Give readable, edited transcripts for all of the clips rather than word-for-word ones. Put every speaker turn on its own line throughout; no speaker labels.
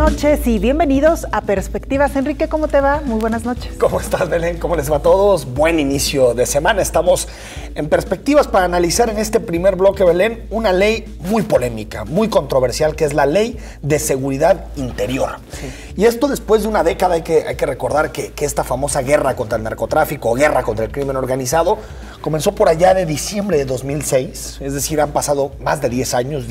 noches y bienvenidos a Perspectivas. Enrique, ¿cómo te va? Muy buenas noches.
¿Cómo estás, Belén? ¿Cómo les va a todos? Buen inicio de semana. Estamos en Perspectivas para analizar en este primer bloque, Belén, una ley muy polémica, muy controversial, que es la Ley de Seguridad Interior. Sí. Y esto después de una década. Hay que recordar que esta famosa guerra contra el narcotráfico, guerra contra el crimen organizado, comenzó por allá de diciembre de 2006. Es decir, han pasado más de 10 años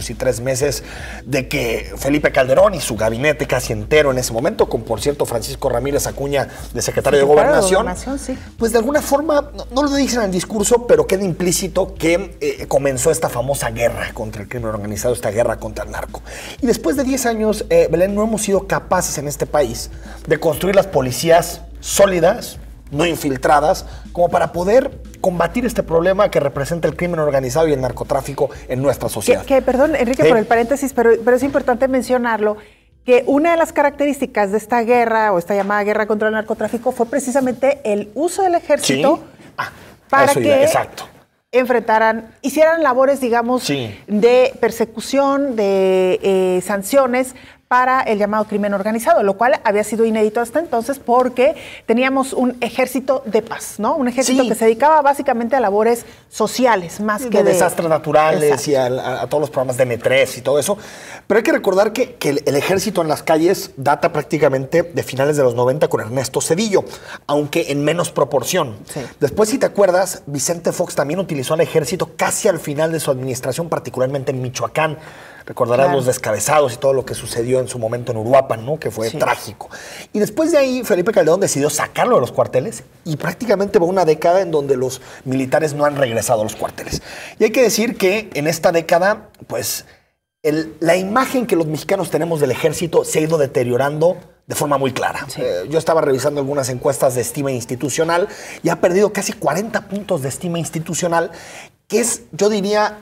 y 3 meses de que Felipe Calderón y su gabinete casi entero en ese momento, con, por cierto, Francisco Ramírez Acuña de secretario de Gobernación,
sí.
Pues de alguna forma, no lo dicen en el discurso, pero queda implícito que comenzó esta famosa guerra contra el crimen organizado, esta guerra contra el narco. Y después de 10 años, Belén, no hemos sido capaces en este país de construir las policías sólidas, no infiltradas, como para poder combatir este problema que representa el crimen organizado y el narcotráfico en nuestra sociedad.
Perdón, Enrique, por el paréntesis, pero es importante mencionarlo, que una de las características de esta guerra o esta llamada guerra contra el narcotráfico fue precisamente el uso del ejército para que enfrentaran, hicieran labores, digamos, de persecución, de sanciones para el llamado crimen organizado, lo cual había sido inédito hasta entonces porque teníamos un ejército de paz, ¿no? Un ejército que se dedicaba básicamente a labores sociales, más que de
desastres naturales. Exacto. Y a todos los programas de M3 y todo eso. Pero hay que recordar que el ejército en las calles data prácticamente de finales de los 90 con Ernesto Zedillo, aunque en menos proporción. Sí. Después, si te acuerdas, Vicente Fox también utilizó al ejército casi al final de su administración, particularmente en Michoacán. Recordarás los descabezados y todo lo que sucedió en su momento en Uruapan, ¿no? Que fue trágico. Y después de ahí, Felipe Calderón decidió sacarlo de los cuarteles y prácticamente va una década en donde los militares no han regresado a los cuarteles. Y hay que decir que en esta década, pues, la imagen que los mexicanos tenemos del ejército se ha ido deteriorando de forma muy clara. Sí. Yo estaba revisando algunas encuestas de estima institucional y ha perdido casi 40 puntos de estima institucional, que es, yo diría,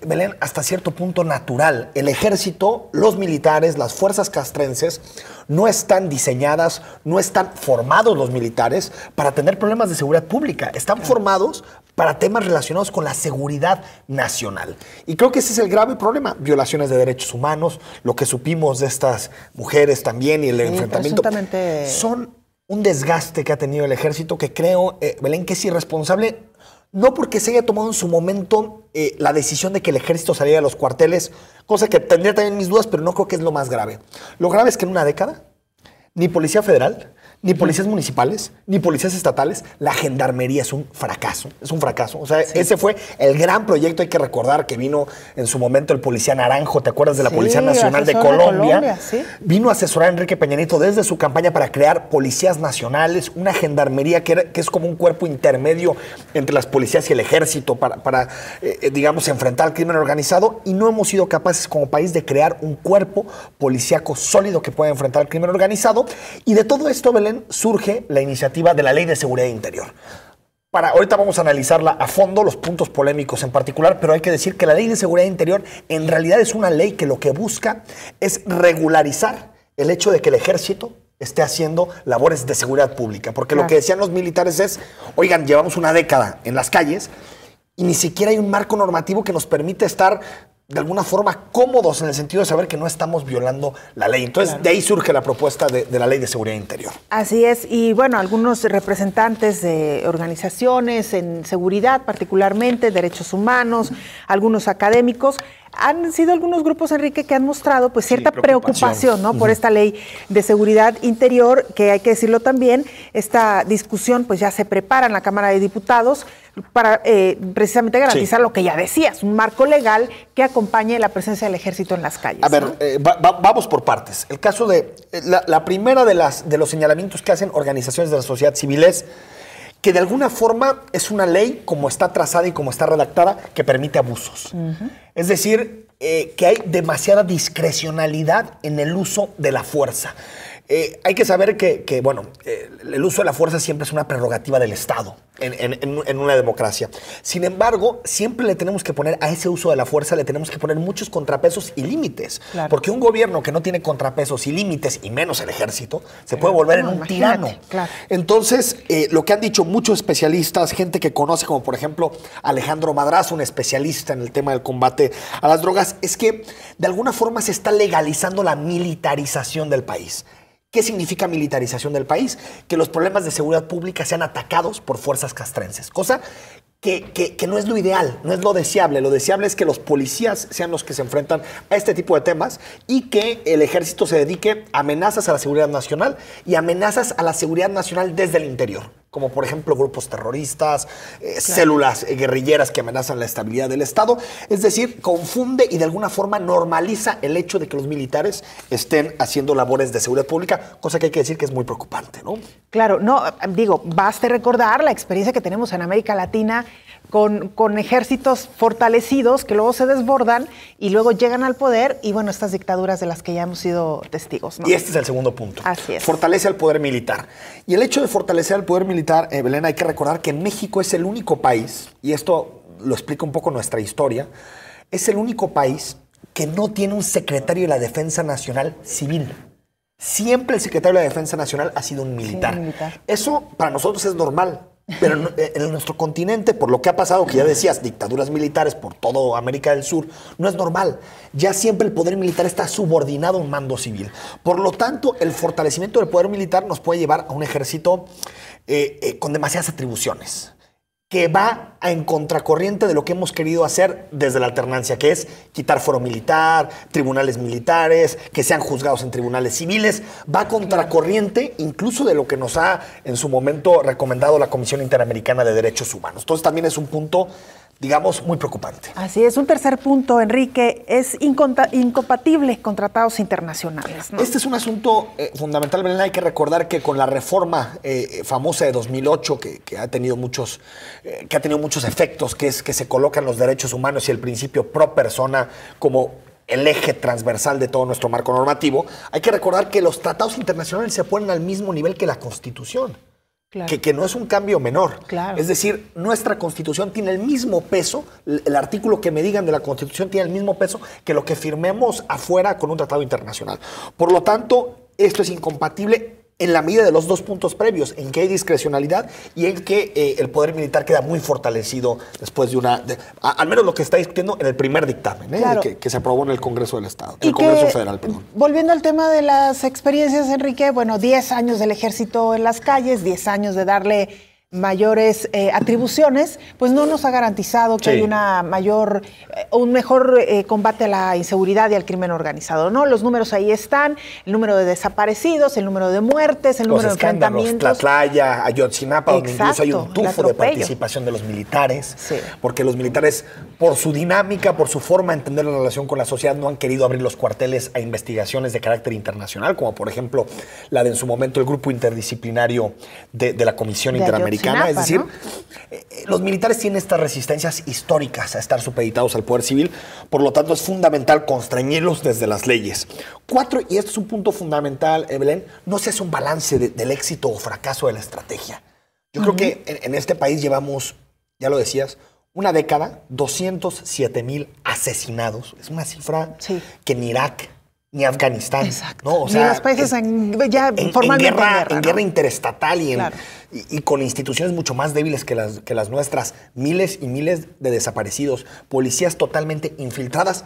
Belén, hasta cierto punto natural. El ejército, los militares, las fuerzas castrenses no están diseñadas, no están formados los militares para tener problemas de seguridad pública. Están formados para temas relacionados con la seguridad nacional. Y creo que ese es el grave problema. Violaciones de derechos humanos, lo que supimos de estas mujeres también y el enfrentamiento. Son un desgaste que ha tenido el ejército que creo, Belén, que es irresponsable. No porque se haya tomado en su momento la decisión de que el ejército saliera de los cuarteles, cosa que tendría también mis dudas, pero no creo que es lo más grave. Lo grave es que en una década, ni Policía Federal, ni policías municipales, ni policías estatales, la gendarmería es un fracaso. Es un fracaso. O sea, ese fue el gran proyecto. Hay que recordar que vino en su momento el policía Naranjo, ¿te acuerdas de la Policía Nacional de Colombia? Vino a asesorar a Enrique Peña Nieto desde su campaña para crear policías nacionales, una gendarmería que es como un cuerpo intermedio entre las policías y el ejército para digamos, enfrentar al crimen organizado, y no hemos sido capaces como país de crear un cuerpo policíaco sólido que pueda enfrentar al crimen organizado. Y de todo esto, Belén, surge la iniciativa de la Ley de Seguridad Interior. Ahorita vamos a analizarla a fondo, los puntos polémicos en particular, pero hay que decir que la Ley de Seguridad Interior en realidad es una ley que lo que busca es regularizar el hecho de que el ejército esté haciendo labores de seguridad pública. Porque lo que decían los militares es, oigan, llevamos una década en las calles y ni siquiera hay un marco normativo que nos permite estar de alguna forma cómodos en el sentido de saber que no estamos violando la ley. Entonces, de ahí surge la propuesta de la Ley de Seguridad Interior.
Así es. Y bueno, algunos representantes de organizaciones en seguridad, particularmente derechos humanos, algunos académicos, han sido algunos grupos, Enrique, que han mostrado pues cierta preocupación, ¿no? Por esta Ley de Seguridad Interior, que hay que decirlo también, esta discusión pues ya se prepara en la Cámara de Diputados para precisamente garantizar lo que ya decías, un marco legal que acompañe la presencia del ejército en las calles.
A ver, vamos por partes. El caso de la primera de los señalamientos que hacen organizaciones de la sociedad civil es que de alguna forma es una ley, como está trazada y como está redactada, que permite abusos. Es decir, que hay demasiada discrecionalidad en el uso de la fuerza. Hay que saber que bueno, el uso de la fuerza siempre es una prerrogativa del Estado en una democracia. Sin embargo, siempre le tenemos que poner a ese uso de la fuerza, le tenemos que poner muchos contrapesos y límites. Claro. Porque un gobierno que no tiene contrapesos y límites, y menos el ejército, se puede volver en un tirano. Claro. Entonces, lo que han dicho muchos especialistas, gente que conoce, como por ejemplo Alejandro Madrazo, un especialista en el tema del combate a las drogas, es que de alguna forma se está legalizando la militarización del país. ¿Qué significa militarización del país? Que los problemas de seguridad pública sean atacados por fuerzas castrenses, cosa que no es lo ideal, no es lo deseable. Lo deseable es que los policías sean los que se enfrentan a este tipo de temas y que el ejército se dedique a amenazas a la seguridad nacional y amenazas a la seguridad nacional desde el interior, como por ejemplo grupos terroristas, células guerrilleras que amenazan la estabilidad del Estado. Es decir, confunde y de alguna forma normaliza el hecho de que los militares estén haciendo labores de seguridad pública, cosa que hay que decir que es muy preocupante, ¿no?
Claro, no, digo, baste recordar la experiencia que tenemos en América Latina con ejércitos fortalecidos que luego se desbordan y luego llegan al poder y, bueno, estas dictaduras de las que ya hemos sido testigos, ¿no?
Y este es el segundo punto.
Así es.
Fortalece al poder militar. Y el hecho de fortalecer al poder militar, Belén, hay que recordar que México es el único país, y esto lo explica un poco nuestra historia, es el único país que no tiene un secretario de la Defensa Nacional civil. Siempre el secretario de la Defensa Nacional ha sido un militar. Sí, un militar. Eso para nosotros es normal. Pero en nuestro continente, por lo que ha pasado, que ya decías, dictaduras militares por toda América del Sur, no es normal. Ya siempre el poder militar está subordinado a un mando civil. Por lo tanto, el fortalecimiento del poder militar nos puede llevar a un ejército con demasiadas atribuciones, que va en contracorriente de lo que hemos querido hacer desde la alternancia, que es quitar fuero militar, tribunales militares, que sean juzgados en tribunales civiles. Va a contracorriente incluso de lo que nos ha en su momento recomendado la Comisión Interamericana de Derechos Humanos. Entonces también es un punto, digamos, muy preocupante.
Así es. Un tercer punto, Enrique, es incompatible con tratados internacionales, ¿no?
Este es un asunto fundamental, Belén. Hay que recordar que con la reforma famosa de 2008, que ha tenido muchos efectos, que es que se colocan los derechos humanos y el principio pro persona como el eje transversal de todo nuestro marco normativo, hay que recordar que los tratados internacionales se ponen al mismo nivel que la Constitución. Claro. Que no es un cambio menor. Claro. Es decir, nuestra Constitución tiene el mismo peso, el artículo que me digan de la Constitución tiene el mismo peso que lo que firmemos afuera con un tratado internacional. Por lo tanto, esto es incompatible en la medida de los dos puntos previos, en que hay discrecionalidad y en que el poder militar queda muy fortalecido después de al menos lo que está discutiendo en el primer dictamen, claro, que se aprobó en el Congreso del Estado, en el Congreso Federal, perdón.
Volviendo al tema de las experiencias, Enrique, bueno, 10 años del ejército en las calles, 10 años de darle mayores atribuciones, pues no nos ha garantizado que hay un mejor combate a la inseguridad y al crimen organizado, ¿no? Los números ahí están, el número de desaparecidos, el número de muertes, el número de enfrentamientos.
Tlatlaya, Ayotzinapa, donde incluso hay un tufo de participación de los militares, sí, porque los militares, por su dinámica, por su forma de entender la relación con la sociedad, no han querido abrir los cuarteles a investigaciones de carácter internacional, como por ejemplo la de en su momento el grupo interdisciplinario de la Comisión Interamericana. Es decir, ¿no? Los militares tienen estas resistencias históricas a estar supeditados al poder civil, por lo tanto es fundamental constreñirlos desde las leyes. 4, y esto es un punto fundamental, Belén, no se hace un balance del éxito o fracaso de la estrategia. Yo creo que en este país llevamos, ya lo decías, una década, 207,000 asesinados. Es una cifra que ni Irak ni Afganistán.
Exacto.
¿No? O sea,
ni los países formalmente
en guerra interestatal y con instituciones mucho más débiles que las nuestras. Miles y miles de desaparecidos, policías totalmente infiltradas.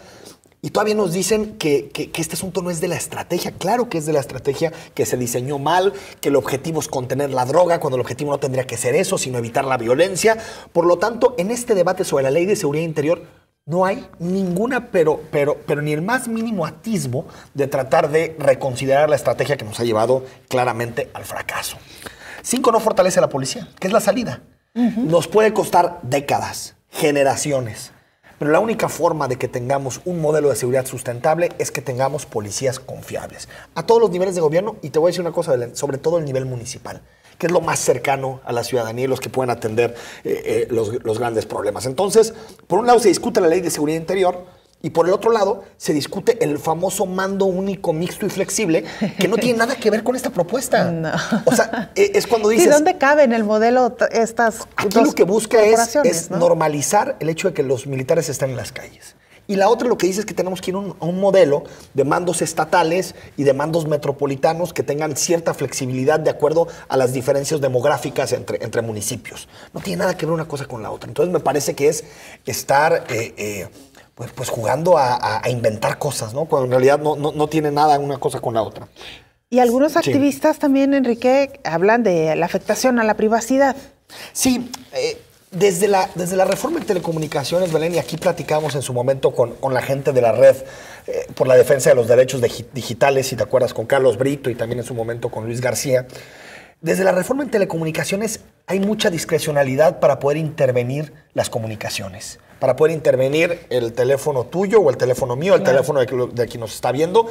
Y todavía nos dicen que este asunto no es de la estrategia. Claro que es de la estrategia, que se diseñó mal, que el objetivo es contener la droga, cuando el objetivo no tendría que ser eso, sino evitar la violencia. Por lo tanto, en este debate sobre la Ley de Seguridad Interior, no hay ninguna, pero ni el más mínimo atisbo de tratar de reconsiderar la estrategia que nos ha llevado claramente al fracaso. 5, no fortalece a la policía, que es la salida. Nos puede costar décadas, generaciones, pero la única forma de que tengamos un modelo de seguridad sustentable es que tengamos policías confiables. A todos los niveles de gobierno, y te voy a decir una cosa, Belén, sobre todo el nivel municipal, que es lo más cercano a la ciudadanía y los que pueden atender los grandes problemas. Entonces, por un lado se discute la Ley de Seguridad Interior Y por el otro lado, se discute el famoso mando único, mixto y flexible, que no tiene nada que ver con esta propuesta.
No.
O sea, es cuando dices...
¿Y dónde cabe en el modelo estas
Aquí lo que busca es
¿no?
normalizar el hecho de que los militares estén en las calles. Y la otra lo que dice es que tenemos que ir a un modelo de mandos estatales y de mandos metropolitanos que tengan cierta flexibilidad de acuerdo a las diferencias demográficas entre municipios. No tiene nada que ver una cosa con la otra. Entonces me parece que es estar... Pues jugando a inventar cosas, ¿no? Cuando en realidad no tiene nada una cosa con la otra.
Y algunos activistas también, Enrique, hablan de la afectación a la privacidad.
Sí, desde la reforma en telecomunicaciones, Belén, y aquí platicamos en su momento con la gente de la red por la defensa de los derechos digitales, si te acuerdas, con Carlos Brito y también en su momento con Luis García. Desde la reforma en telecomunicaciones hay mucha discrecionalidad para poder intervenir las comunicaciones, para poder intervenir el teléfono tuyo o el teléfono mío, el teléfono de quien nos está viendo.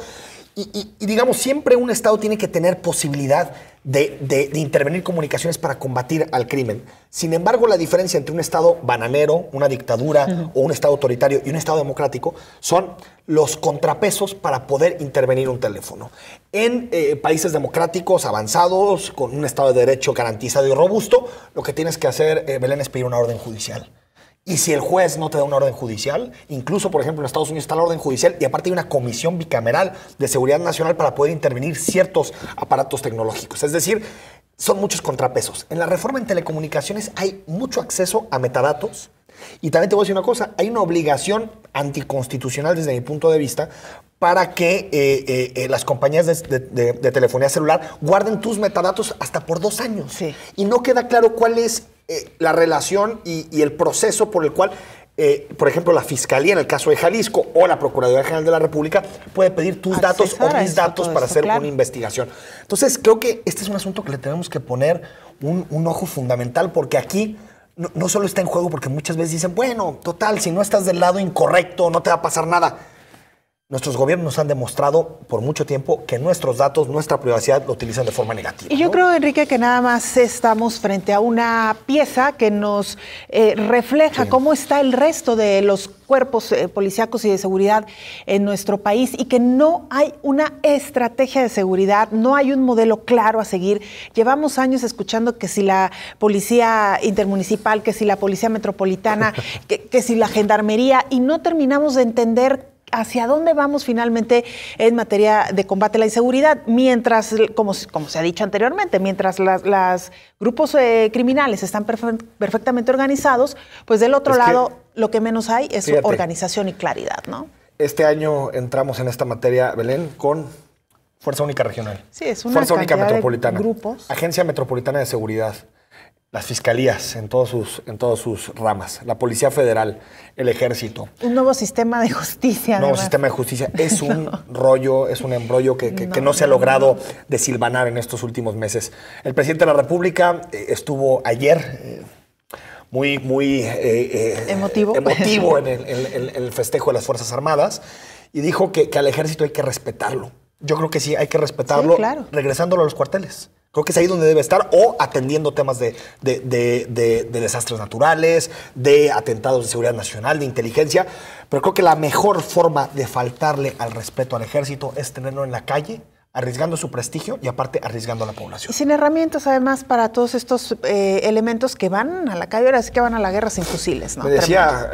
Y digamos, siempre un Estado tiene que tener posibilidad de intervenir comunicaciones para combatir al crimen. Sin embargo, la diferencia entre un Estado bananero, una dictadura o un Estado autoritario y un Estado democrático son los contrapesos para poder intervenir un teléfono. En países democráticos avanzados, con un Estado de Derecho garantizado y robusto, lo que tienes que hacer, Belén, es pedir una orden judicial. Y si el juez no te da una orden judicial, incluso, por ejemplo, en Estados Unidos está la orden judicial y aparte hay una comisión bicameral de seguridad nacional para poder intervenir ciertos aparatos tecnológicos. Es decir, son muchos contrapesos. En la reforma en telecomunicaciones hay mucho acceso a metadatos y también te voy a decir una cosa, hay una obligación anticonstitucional desde mi punto de vista para que las compañías de telefonía celular guarden tus metadatos hasta por 2 años.
Sí.
Y no queda claro cuál es la relación y el proceso por el cual, por ejemplo, la Fiscalía, en el caso de Jalisco, o la Procuraduría General de la República, puede pedir tus datos o mis datos para hacer una investigación. Entonces, creo que este es un asunto que le tenemos que poner un ojo fundamental, porque aquí no solo está en juego, porque muchas veces dicen, bueno, total, si no estás del lado incorrecto, no te va a pasar nada. Nuestros gobiernos nos han demostrado por mucho tiempo que nuestros datos, nuestra privacidad, lo utilizan de forma negativa.
Y yo creo, Enrique, que nada más estamos frente a una pieza que nos refleja cómo está el resto de los cuerpos policíacos y de seguridad en nuestro país y que no hay una estrategia de seguridad, no hay un modelo claro a seguir. Llevamos años escuchando que si la policía intermunicipal, que si la policía metropolitana, que si la gendarmería, y no terminamos de entender hacia dónde vamos finalmente en materia de combate a la inseguridad, mientras, como se ha dicho anteriormente, mientras los grupos criminales están perfectamente organizados, pues del otro lado lo que menos hay es organización y claridad, ¿no?
Este año entramos en esta materia, Belén, con Fuerza Única Regional.
Sí, es una
Fuerza Única Metropolitana.
Grupos.
Agencia Metropolitana de Seguridad. Las fiscalías en todas sus ramas, la Policía Federal, el Ejército.
Un nuevo sistema de justicia.
Un nuevo sistema de justicia. Es un rollo, es un embrollo que no se ha logrado desilvanar en estos últimos meses. El presidente de la República estuvo ayer muy
emotivo
en el festejo de las Fuerzas Armadas y dijo que al Ejército hay que respetarlo. Yo creo que sí, hay que respetarlo, regresándolo a los cuarteles. Creo que es ahí donde debe estar, o atendiendo temas de desastres naturales, de atentados de seguridad nacional, de inteligencia. Pero creo que la mejor forma de faltarle al respeto al Ejército es tenerlo en la calle, arriesgando su prestigio y aparte arriesgando a la población.
Y sin herramientas, además, para todos estos elementos que van a la calle, ahora sí que van a la guerra sin fusiles, ¿no?
Me decía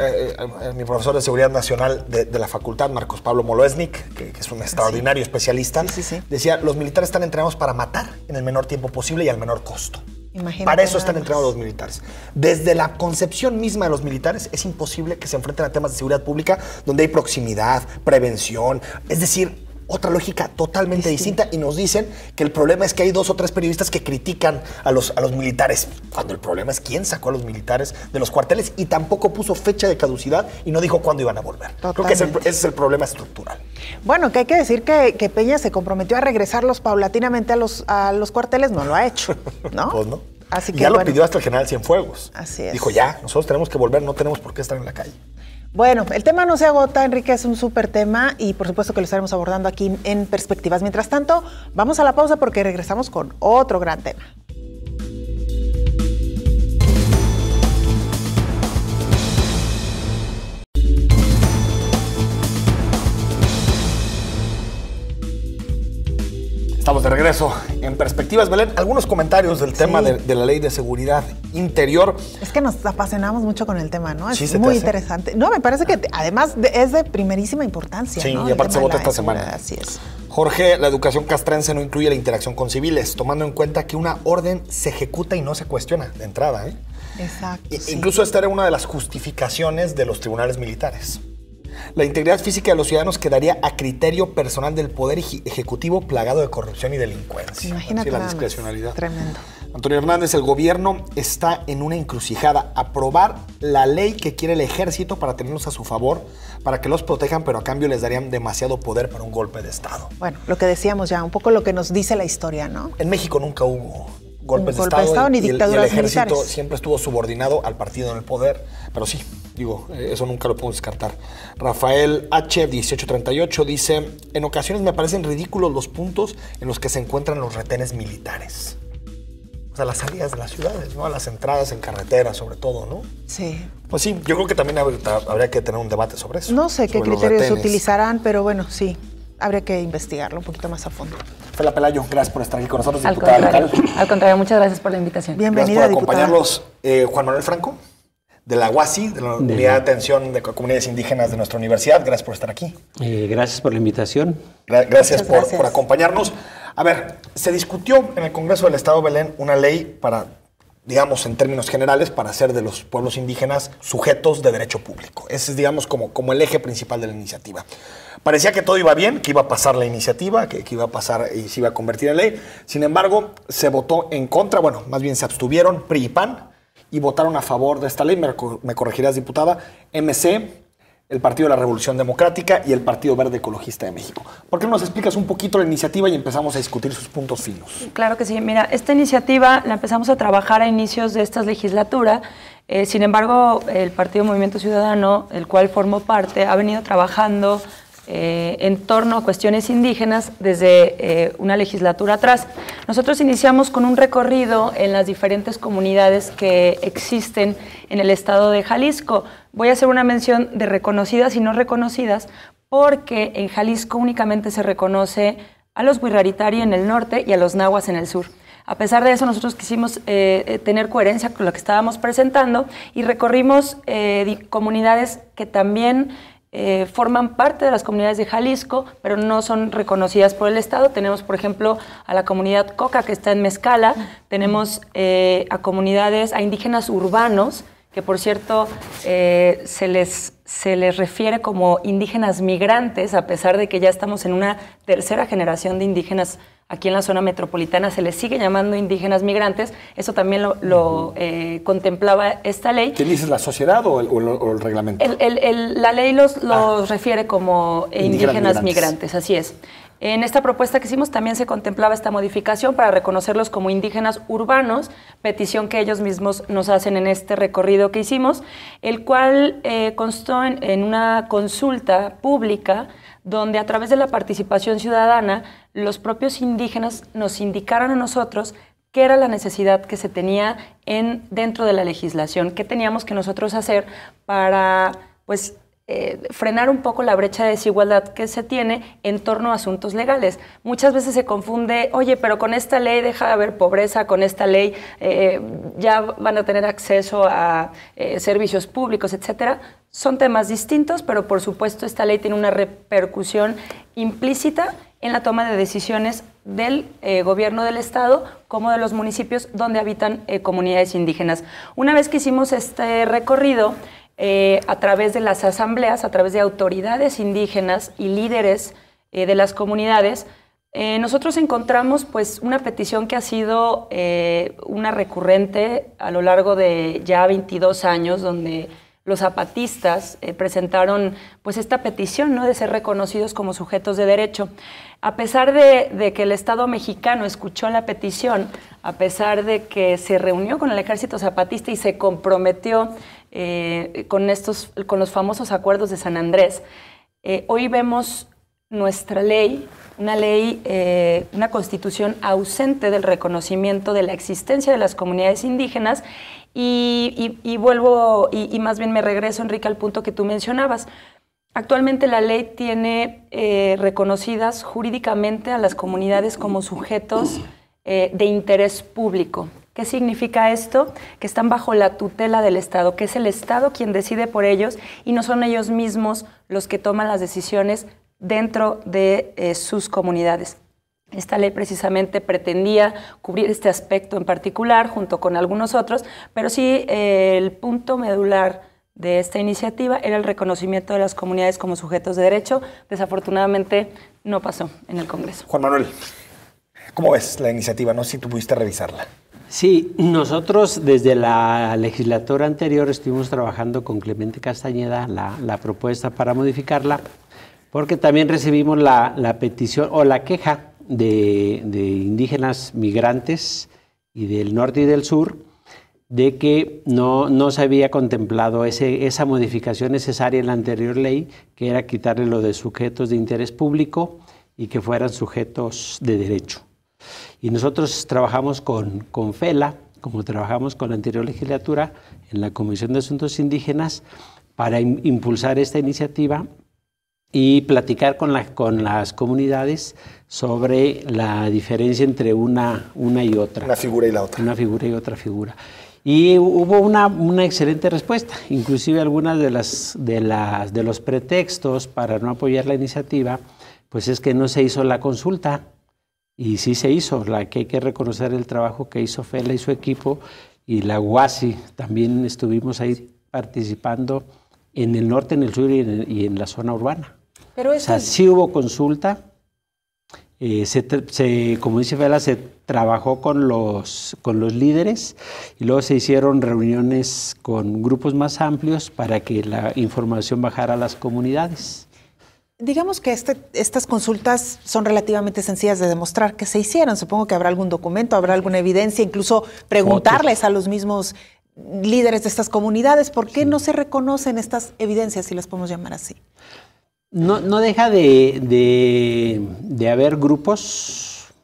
mi profesor de Seguridad Nacional de la facultad, Marcos Pablo Moloesnik, que es un extraordinario especialista, decía, los militares están entrenados para matar en el menor tiempo posible y al menor costo.
Imagínate,
para eso están entrenados los militares. Desde la concepción misma de los militares, es imposible que se enfrenten a temas de seguridad pública donde hay proximidad, prevención, es decir, otra lógica totalmente distinta, y nos dicen que el problema es que hay 2 o 3 periodistas que critican a los militares, cuando el problema es quién sacó a los militares de los cuarteles y tampoco puso fecha de caducidad y no dijo cuándo iban a volver. Totalmente. Creo que ese es el problema estructural.
Bueno, que hay que decir que Peña se comprometió a regresarlos paulatinamente a los cuarteles, no lo ha hecho, ¿no?
Pues no.
Así que,
ya lo pidió hasta el general Cienfuegos.
Así es.
Dijo, ya, nosotros tenemos que volver, no tenemos por qué estar en la calle.
Bueno, el tema no se agota, Enrique, es un súper tema y por supuesto que lo estaremos abordando aquí en Perspectivas. Mientras tanto, vamos a la pausa porque regresamos con otro gran tema.
Estamos de regreso en Perspectivas. Belén, algunos comentarios del tema de la Ley de Seguridad Interior.
Es que nos apasionamos mucho con el tema, ¿no? Es
sí,
muy interesante. No, me parece que además es de primerísima importancia.
Sí,
¿no?
y aparte se vota esta semana.
Así es.
Jorge, la educación castrense no incluye la interacción con civiles, tomando en cuenta que una orden se ejecuta y no se cuestiona de entrada.
Exacto.
Incluso esta era una de las justificaciones de los tribunales militares. La integridad física de los ciudadanos quedaría a criterio personal del Poder Ejecutivo plagado de corrupción y delincuencia.
Imagínate
la discrecionalidad.
Tremendo.
Antonio Hernández, el gobierno está en una encrucijada. Aprobar la ley que quiere el ejército para tenerlos a su favor, para que los protejan, pero a cambio les darían demasiado poder para un golpe de Estado.
Bueno, lo que decíamos ya, un poco lo que nos dice la historia, ¿no?
En México nunca hubo golpes de Estado
ni dictaduras
y el ejército
militares.
siempre estuvo subordinado al partido en el poder, pero sí, digo, eso nunca lo podemos descartar. Rafael H. 1838 dice, en ocasiones me parecen ridículos los puntos en los que se encuentran los retenes militares. O sea, las salidas de las ciudades, ¿no? A las entradas en carretera, sobre todo, ¿no?
Sí.
Pues sí, yo creo que también habría que tener un debate sobre eso.
No sé qué criterios utilizarán, pero bueno, sí, habría que investigarlo un poquito más a fondo.
Fela Pelayo, gracias por estar aquí con nosotros,
Al
diputada
contrario,
local.
al contrario, muchas gracias por la invitación.
Bienvenida,
gracias por
diputada.
acompañarnos. Juan Manuel Franco, de la UASI, de la Unidad de Atención de Comunidades Indígenas de nuestra universidad. Gracias por estar aquí.
Gracias por la invitación.
Gracias por acompañarnos. A ver, se discutió en el Congreso del Estado, Belén, una ley para, digamos, en términos generales, para hacer de los pueblos indígenas sujetos de derecho público. Ese es, digamos, como el eje principal de la iniciativa. Parecía que todo iba bien, que iba a pasar la iniciativa, que iba a pasar y se iba a convertir en ley. Sin embargo, se votó en contra, bueno, más bien se abstuvieron PRI y PAN y votaron a favor de esta ley, me corregirás, diputada, MC, el Partido de la Revolución Democrática y el Partido Verde Ecologista de México. ¿Por qué no nos explicas un poquito la iniciativa y empezamos a discutir sus puntos finos?
Claro que sí. Mira, esta iniciativa la empezamos a trabajar a inicios de esta legislatura. Sin embargo, el Partido Movimiento Ciudadano, el cual formo parte, ha venido trabajando en torno a cuestiones indígenas desde una legislatura atrás. Nosotros iniciamos con un recorrido en las diferentes comunidades que existen en el estado de Jalisco. Voy a hacer una mención de reconocidas y no reconocidas, porque en Jalisco únicamente se reconoce a los Wixárikari en el norte y a los nahuas en el sur. A pesar de eso, nosotros quisimos tener coherencia con lo que estábamos presentando y recorrimos comunidades que también forman parte de las comunidades de Jalisco, pero no son reconocidas por el Estado. Tenemos, por ejemplo, a la comunidad Coca, que está en Mezcala. Tenemos a indígenas urbanos, que por cierto se les refiere como indígenas migrantes, a pesar de que ya estamos en una tercera generación de indígenas. Aquí en la zona metropolitana se les sigue llamando indígenas migrantes. Eso también lo contemplaba esta ley.
¿Quién dice, la sociedad o el reglamento?
La ley los refiere como indígenas migrantes, así es. En esta propuesta que hicimos también se contemplaba esta modificación para reconocerlos como indígenas urbanos, petición que ellos mismos nos hacen en este recorrido que hicimos, el cual constó en una consulta pública donde a través de la participación ciudadana los propios indígenas nos indicaron a nosotros qué era la necesidad que se tenía dentro de la legislación, qué teníamos que nosotros hacer para frenar un poco la brecha de desigualdad que se tiene en torno a asuntos legales. Muchas veces se confunde, oye, pero con esta ley deja de haber pobreza, con esta ley ya van a tener acceso a servicios públicos, etcétera. Son temas distintos, pero por supuesto esta ley tiene una repercusión implícita en la toma de decisiones del gobierno del Estado como de los municipios donde habitan comunidades indígenas. Una vez que hicimos este recorrido, a través de las asambleas, a través de autoridades indígenas y líderes de las comunidades, nosotros encontramos una petición que ha sido una recurrente a lo largo de ya 22 años, donde los zapatistas presentaron esta petición, ¿no?, de ser reconocidos como sujetos de derecho. A pesar de que el Estado mexicano escuchó la petición, a pesar de que se reunió con el ejército zapatista y se comprometió con los famosos acuerdos de San Andrés, hoy vemos nuestra ley, una constitución ausente del reconocimiento de la existencia de las comunidades indígenas. Y vuelvo, y más bien me regreso, Enrique, al punto que tú mencionabas. Actualmente la ley tiene reconocidas jurídicamente a las comunidades como sujetos de interés público. ¿Qué significa esto? Que están bajo la tutela del Estado, que es el Estado quien decide por ellos y no son ellos mismos los que toman las decisiones dentro de sus comunidades. Esta ley precisamente pretendía cubrir este aspecto en particular junto con algunos otros, pero sí el punto medular de esta iniciativa era el reconocimiento de las comunidades como sujetos de derecho. Desafortunadamente no pasó en el Congreso.
Juan Manuel, ¿cómo ves la iniciativa? No sé si tú pudiste revisarla.
Sí, nosotros desde la legislatura anterior estuvimos trabajando con Clemente Castañeda la propuesta para modificarla, porque también recibimos la petición o la queja de indígenas migrantes y del norte y del sur de que no se había contemplado esa modificación necesaria en la anterior ley, que era quitarle lo de sujetos de interés público y que fueran sujetos de derecho. Y nosotros trabajamos con FELA, como trabajamos con la anterior legislatura, en la Comisión de Asuntos Indígenas, para impulsar esta iniciativa y platicar con las comunidades sobre la diferencia entre una y otra.
Una figura y la otra.
Una figura y otra figura. Y hubo una excelente respuesta. Inclusive algunas de los pretextos para no apoyar la iniciativa, pues es que no se hizo la consulta. Y sí se hizo, que hay que reconocer el trabajo que hizo FELA y su equipo, y la UASI, también estuvimos ahí participando en el norte, en el sur y en la zona urbana.
Pero
o sea, sí hubo consulta, como dice FELA, se trabajó con los líderes y luego se hicieron reuniones con grupos más amplios para que la información bajara a las comunidades.
Digamos que estas consultas son relativamente sencillas de demostrar que se hicieron. Supongo que habrá algún documento, habrá alguna evidencia, incluso preguntarles a los mismos líderes de estas comunidades por qué no se reconocen estas evidencias, si las podemos llamar así.
No deja de haber grupos,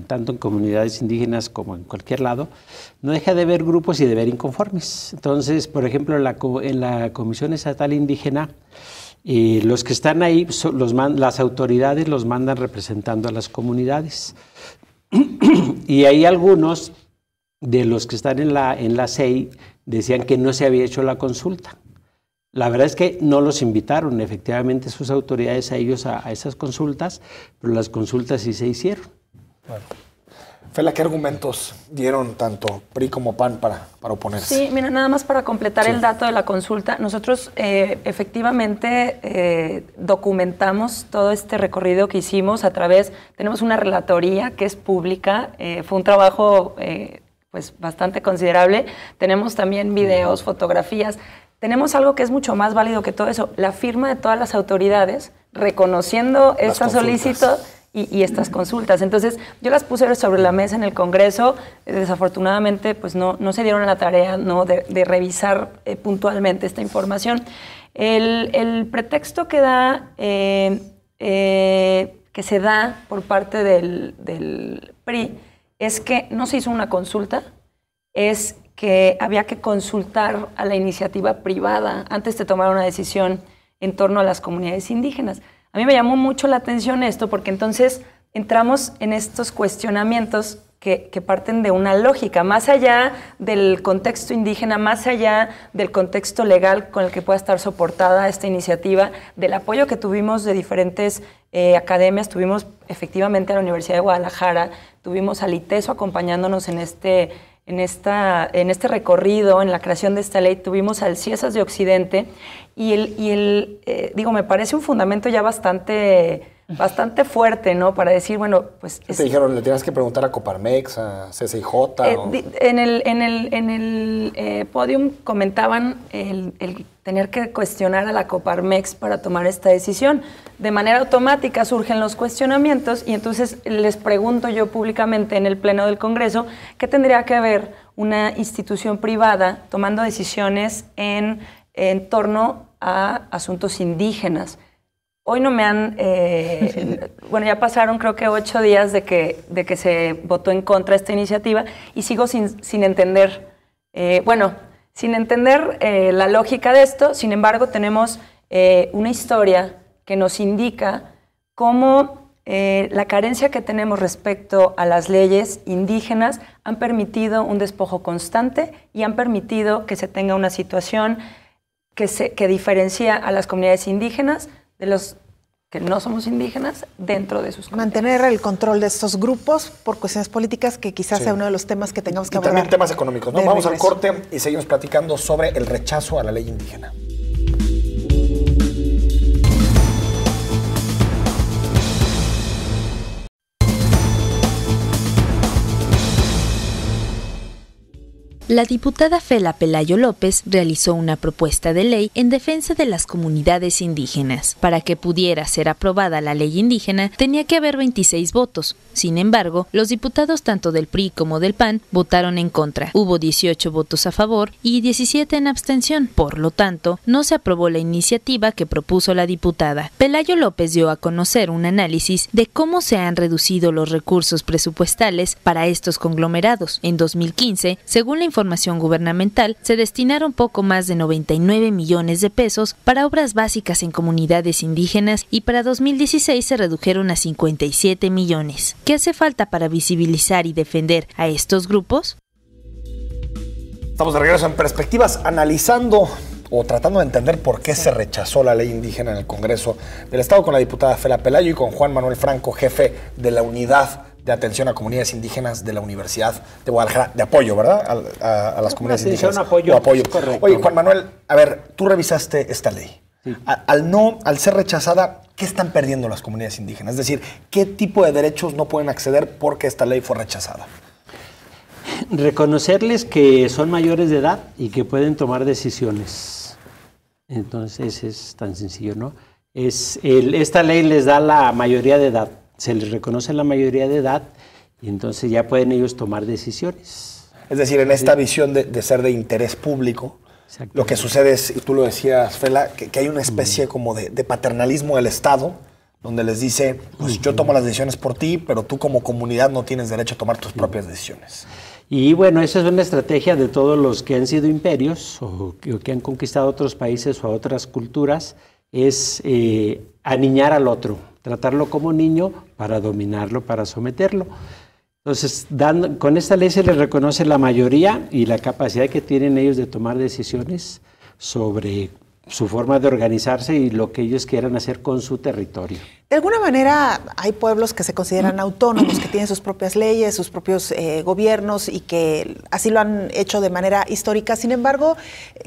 tanto en comunidades indígenas como en cualquier lado, no deja de haber grupos y de haber inconformes. Entonces, por ejemplo, en la Comisión Estatal Indígena, los que están ahí, las autoridades los mandan representando a las comunidades. Y hay algunos de los que están en la CEI decían que no se había hecho la consulta. La verdad es que no los invitaron, efectivamente, sus autoridades a ellos a esas consultas, pero las consultas sí se hicieron.
Bueno. Fela, ¿qué argumentos dieron tanto PRI como PAN para oponerse?
Sí, mira, nada más para completar el dato de la consulta, nosotros efectivamente documentamos todo este recorrido que hicimos tenemos una relatoría que es pública, fue un trabajo pues bastante considerable, tenemos también videos, fotografías, tenemos algo que es mucho más válido que todo eso, la firma de todas las autoridades reconociendo esta solicitud y estas consultas. Entonces, yo las puse sobre la mesa en el Congreso. Desafortunadamente, pues no se dieron la tarea de revisar puntualmente esta información. El pretexto que se da por parte del PRI es que no se hizo una consulta, es que había que consultar a la iniciativa privada antes de tomar una decisión en torno a las comunidades indígenas. A mí me llamó mucho la atención esto porque entonces entramos en estos cuestionamientos que parten de una lógica, más allá del contexto indígena, más allá del contexto legal con el que pueda estar soportada esta iniciativa, del apoyo que tuvimos de diferentes academias, tuvimos efectivamente a la Universidad de Guadalajara, tuvimos al ITESO acompañándonos en este recorrido, en la creación de esta ley, tuvimos al CIESAS de Occidente me parece un fundamento ya bastante fuerte, ¿no? Para decir, bueno, pues...
Te dijeron, le tenías que preguntar a Coparmex, a CCIJ.
En el podium comentaban el tener que cuestionar a la Coparmex para tomar esta decisión. De manera automática surgen los cuestionamientos y entonces les pregunto yo públicamente en el Pleno del Congreso qué tendría que ver una institución privada tomando decisiones en torno a asuntos indígenas. Hoy no me han... ya pasaron creo que 8 días de que se votó en contra de esta iniciativa y sigo sin entender, la lógica de esto. Sin embargo, tenemos una historia que nos indica cómo la carencia que tenemos respecto a las leyes indígenas han permitido un despojo constante y han permitido que se tenga una situación que diferencia a las comunidades indígenas de los que no somos indígenas dentro de sus comunidades.
Mantener el control de estos grupos por cuestiones políticas, que quizás sea uno de los temas que tengamos que abordar.
Y también temas económicos, ¿no? Vamos al corte y seguimos platicando sobre el rechazo a la ley indígena.
La diputada Fela Pelayo López realizó una propuesta de ley en defensa de las comunidades indígenas. Para que pudiera ser aprobada la ley indígena, tenía que haber 26 votos. Sin embargo, los diputados tanto del PRI como del PAN votaron en contra. Hubo 18 votos a favor y 17 en abstención. Por lo tanto, no se aprobó la iniciativa que propuso la diputada. Pelayo López dio a conocer un análisis de cómo se han reducido los recursos presupuestales para estos conglomerados. En 2015, según la información gubernamental, se destinaron poco más de 99 millones de pesos para obras básicas en comunidades indígenas y para 2016 se redujeron a 57 millones. ¿Qué hace falta para visibilizar y defender a estos grupos?
Estamos de regreso en Perspectivas, analizando o tratando de entender por qué se rechazó la ley indígena en el Congreso del Estado, con la diputada Fela Pelayo y con Juan Manuel Franco, jefe de la Unidad de Atención a Comunidades Indígenas de la Universidad de Guadalajara, de apoyo, ¿verdad? A las comunidades indígenas.
Apoyo.
Correcto. Oye, Juan Manuel, a ver, tú revisaste esta ley. Sí. Al ser rechazada, ¿qué están perdiendo las comunidades indígenas? Es decir, ¿qué tipo de derechos no pueden acceder porque esta ley fue rechazada?
Reconocerles que son mayores de edad y que pueden tomar decisiones. Entonces es tan sencillo, ¿no? Esta ley les da la mayoría de edad. Se les reconoce la mayoría de edad y entonces ya pueden ellos tomar decisiones.
Es decir, en esta visión de ser de interés público, lo que sucede es, y tú lo decías, Fela, que hay una especie como de paternalismo del Estado, donde les dice, pues yo tomo las decisiones por ti, pero tú como comunidad no tienes derecho a tomar tus propias decisiones.
Y bueno, esa es una estrategia de todos los que han sido imperios o que han conquistado otros países o a otras culturas, es aniñar al otro, tratarlo como niño para dominarlo, para someterlo. Entonces, con esta ley se les reconoce la mayoría y la capacidad que tienen ellos de tomar decisiones sobre su forma de organizarse y lo que ellos quieran hacer con su territorio.
De alguna manera hay pueblos que se consideran autónomos, que tienen sus propias leyes, sus propios gobiernos y que así lo han hecho de manera histórica. Sin embargo,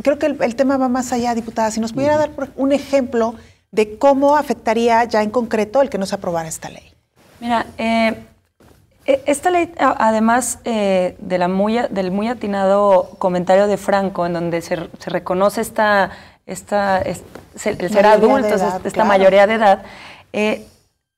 creo que el tema va más allá, diputada. Si nos pudiera dar un ejemplo de cómo afectaría ya en concreto el que no se aprobara esta ley.
Mira, esta ley, además del muy atinado comentario de Franco, en donde se reconoce el ser adultos, esta mayoría de edad,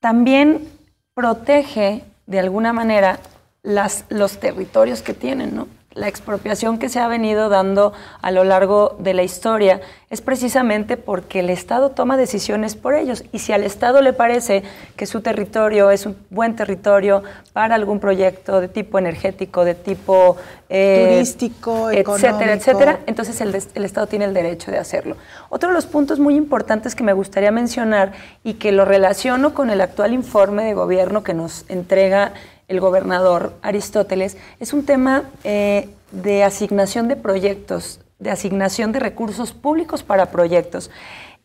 también protege de alguna manera los territorios que tienen, ¿no? La expropiación que se ha venido dando a lo largo de la historia es precisamente porque el Estado toma decisiones por ellos, y si al Estado le parece que su territorio es un buen territorio para algún proyecto de tipo energético, de tipo
turístico,
etcétera, etcétera, entonces el Estado tiene el derecho de hacerlo. Otro de los puntos muy importantes que me gustaría mencionar y que lo relaciono con el actual informe de gobierno que nos entrega el gobernador Aristóteles, es un tema de asignación de proyectos, de asignación de recursos públicos para proyectos.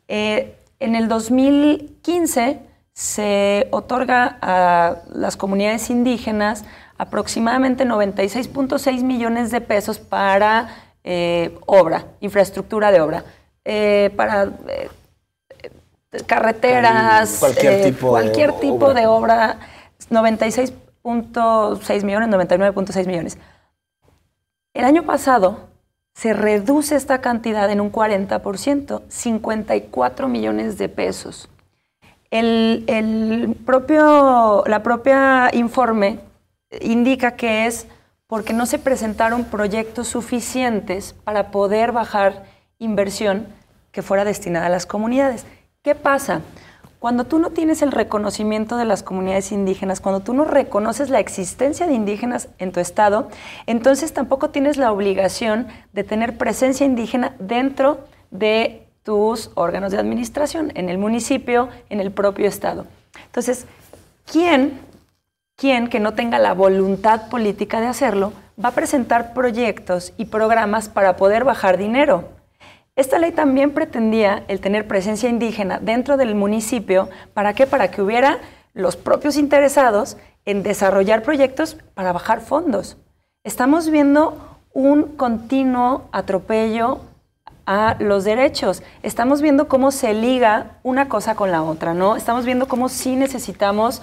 En el 2015 se otorga a las comunidades indígenas aproximadamente 96.6 millones de pesos para obra, infraestructura de obra, para carreteras, cualquier tipo de obra, 96.6 millones, 99.6 millones. El año pasado se reduce esta cantidad en un 40%, 54 millones de pesos. La propia informe indica que es porque no se presentaron proyectos suficientes para poder bajar inversión que fuera destinada a las comunidades. ¿Qué pasa? Cuando tú no tienes el reconocimiento de las comunidades indígenas, cuando tú no reconoces la existencia de indígenas en tu estado, entonces tampoco tienes la obligación de tener presencia indígena dentro de tus órganos de administración, en el municipio, en el propio estado. Entonces, ¿quién que no tenga la voluntad política de hacerlo va a presentar proyectos y programas para poder bajar dinero? Esta ley también pretendía el tener presencia indígena dentro del municipio. ¿Para qué? Para que hubiera los propios interesados en desarrollar proyectos para bajar fondos. Estamos viendo un continuo atropello a los derechos. Estamos viendo cómo se liga una cosa con la otra, ¿no? Estamos viendo cómo sí necesitamos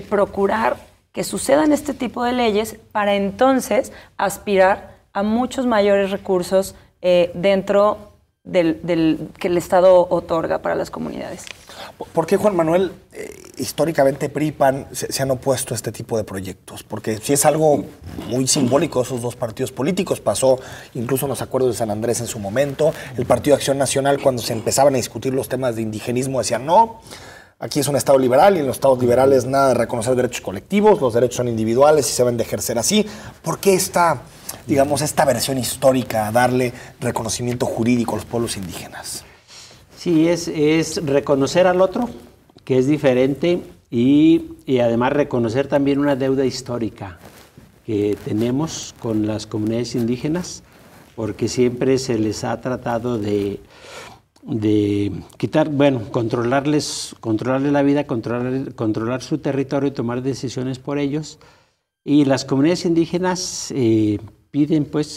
procurar que sucedan este tipo de leyes para entonces aspirar a muchos mayores recursos dentro del que el Estado otorga para las comunidades.
¿Por qué, Juan Manuel, históricamente PRI y PAN se han opuesto a este tipo de proyectos? Porque si es algo muy simbólico, esos dos partidos políticos, pasó incluso en los acuerdos de San Andrés en su momento, el Partido de Acción Nacional, cuando se empezaban a discutir los temas de indigenismo, decían no, aquí es un Estado liberal y en los Estados liberales nada de reconocer derechos colectivos, los derechos son individuales y se deben de ejercer así. ¿Por qué esta versión histórica a darle reconocimiento jurídico a los pueblos indígenas?
Sí, es reconocer al otro, que es diferente, y además reconocer también una deuda histórica que tenemos con las comunidades indígenas, porque siempre se les ha tratado de quitar, controlarles la vida, controlar su territorio y tomar decisiones por ellos. Y las comunidades indígenas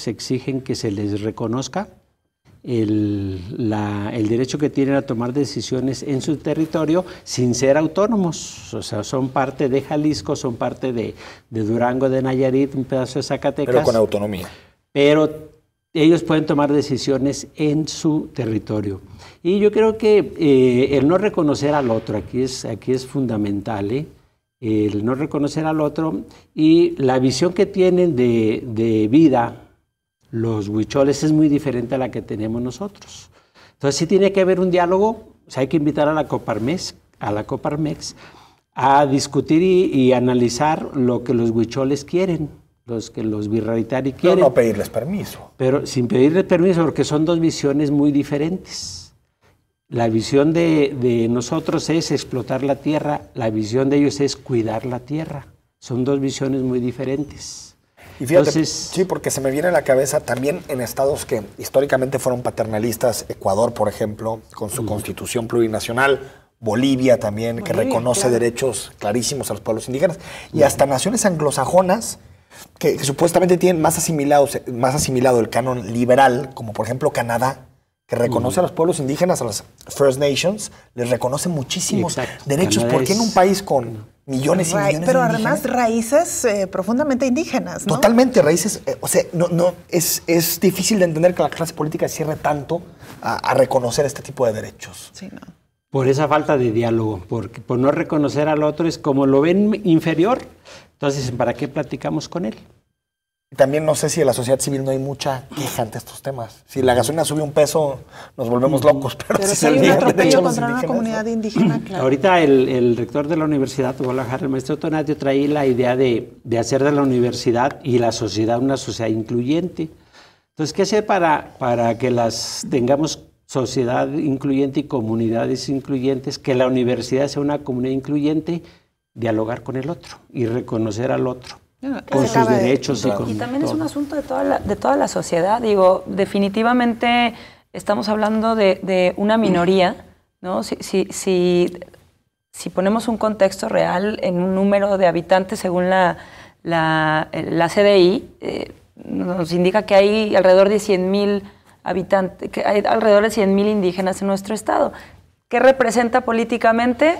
exigen que se les reconozca el derecho que tienen a tomar decisiones en su territorio sin ser autónomos. O sea, son parte de Jalisco, son parte de Durango, de Nayarit, un pedazo de Zacatecas.
Pero con autonomía.
Pero ellos pueden tomar decisiones en su territorio. Y yo creo que el no reconocer al otro, aquí es fundamental, el no reconocer al otro y la visión que tienen de vida los huicholes es muy diferente a la que tenemos nosotros. Entonces sí tiene que haber un diálogo, o sea, hay que invitar a la Coparmex a discutir y analizar lo que los huicholes quieren, que los birraritari quieren.
Pero no pedirles permiso.
Pero sin pedirles permiso, porque son dos visiones muy diferentes. La visión de nosotros es explotar la tierra, la visión de ellos es cuidar la tierra. Son dos visiones muy diferentes.
Y fíjate, sí, porque se me viene a la cabeza también en estados que históricamente fueron paternalistas, Ecuador, por ejemplo, con su constitución plurinacional, Bolivia también, que reconoce derechos clarísimos a los pueblos indígenas, y hasta naciones anglosajonas que supuestamente tienen más asimilado el canon liberal, como por ejemplo Canadá, que reconoce a los pueblos indígenas, a las First Nations, les reconoce muchísimos derechos. ¿Por qué en un país con millones y millones
pero
de
además raíces profundamente indígenas, ¿no?
Totalmente, raíces. Es difícil de entender que la clase política cierre tanto a reconocer este tipo de derechos.
Sí, no.
Por esa falta de diálogo, porque por no reconocer al otro es como lo ven inferior, entonces ¿para qué platicamos con él?
También no sé si en la sociedad civil no hay mucha queja ante estos temas. Si la gasolina sube un peso, nos volvemos locos. Pero si
hay un atropello contra una comunidad indígena, claro.
Ahorita el rector de la Universidad de Guadalajara, el maestro Tonatiu, trae la idea de hacer de la universidad y la sociedad una sociedad incluyente. Entonces, ¿qué hacer para que tengamos sociedad incluyente y comunidades incluyentes, que la universidad sea una comunidad incluyente? Dialogar con el otro y reconocer al otro. Con sus derechos
y también es un asunto de toda la sociedad. Digo, definitivamente estamos hablando de una minoría, ¿no? Si ponemos un contexto real en un número de habitantes según la CDI, nos indica que hay alrededor de 100,000 habitantes, que hay alrededor de 100,000 indígenas en nuestro estado. ¿Qué representa políticamente?